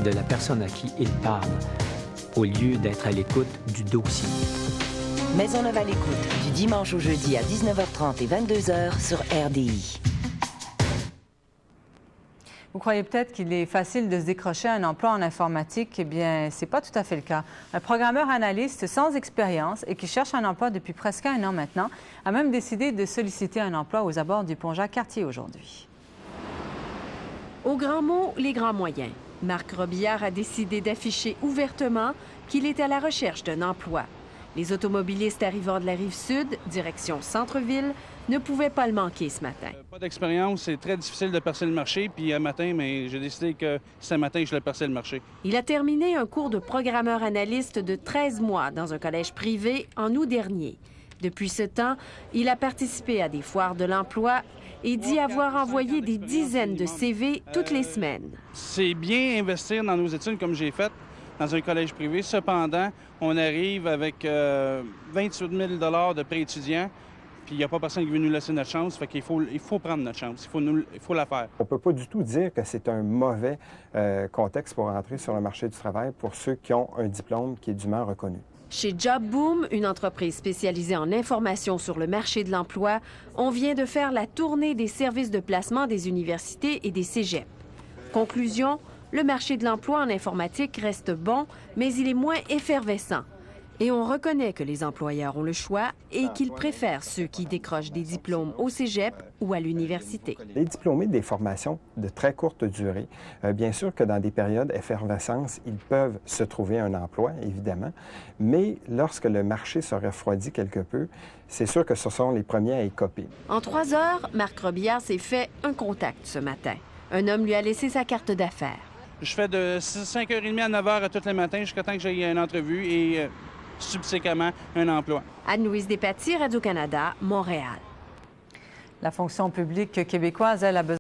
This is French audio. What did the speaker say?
de la personne à qui il parle, au lieu d'être à l'écoute du dossier. Maisonneuve à l'écoute, du dimanche au jeudi à 19h30 et 22h sur RDI. Vous croyez peut-être qu'il est facile de se décrocher un emploi en informatique. Eh bien, c'est pas tout à fait le cas. Un programmeur analyste sans expérience et qui cherche un emploi depuis presque 1 an maintenant a même décidé de solliciter un emploi aux abords du pont Jacques-Cartier aujourd'hui. Au grand mot, les grands moyens. Marc Robillard a décidé d'afficher ouvertement qu'il est à la recherche d'un emploi. Les automobilistes arrivant de la Rive-Sud, direction centre-ville, ne pouvaient pas le manquer ce matin. Pas d'expérience, c'est très difficile de percer le marché. Puis un matin, j'ai décidé que ce matin, je le perçais le marché. Il a terminé un cours de programmeur analyste de 13 mois dans un collège privé en août dernier. Depuis ce temps, il a participé à des foires de l'emploi et dit avoir envoyé des dizaines de CV toutes les semaines. C'est bien investir dans nos études comme j'ai fait dans un collège privé. Cependant, on arrive avec 28 000 $ de prêt étudiant. Puis il n'y a pas personne qui veut nous laisser notre chance, fait qu'il faut prendre notre chance, il faut la faire. On ne peut pas du tout dire que c'est un mauvais contexte pour entrer sur le marché du travail pour ceux qui ont un diplôme qui est dûment reconnu. Chez JobBoom, une entreprise spécialisée en information sur le marché de l'emploi, on vient de faire la tournée des services de placement des universités et des cégeps. Conclusion, le marché de l'emploi en informatique reste bon, mais il est moins effervescent. Et on reconnaît que les employeurs ont le choix et qu'ils préfèrent ceux qui décrochent des diplômes au cégep ou à l'université. Les diplômés des formations de très courte durée, bien sûr que dans des périodes effervescence, ils peuvent se trouver un emploi, évidemment, mais lorsque le marché se refroidit quelque peu, c'est sûr que ce sont les premiers à écoper. En 3 heures, Marc Robillard s'est fait un contact ce matin. Un homme lui a laissé sa carte d'affaires. Je fais de 5h30 à 9h à tous les matins jusqu'à temps que j'aie une entrevue et subséquemment un emploi. Anne-Louise Despatie, Radio-Canada, Montréal. La fonction publique québécoise, elle, a besoin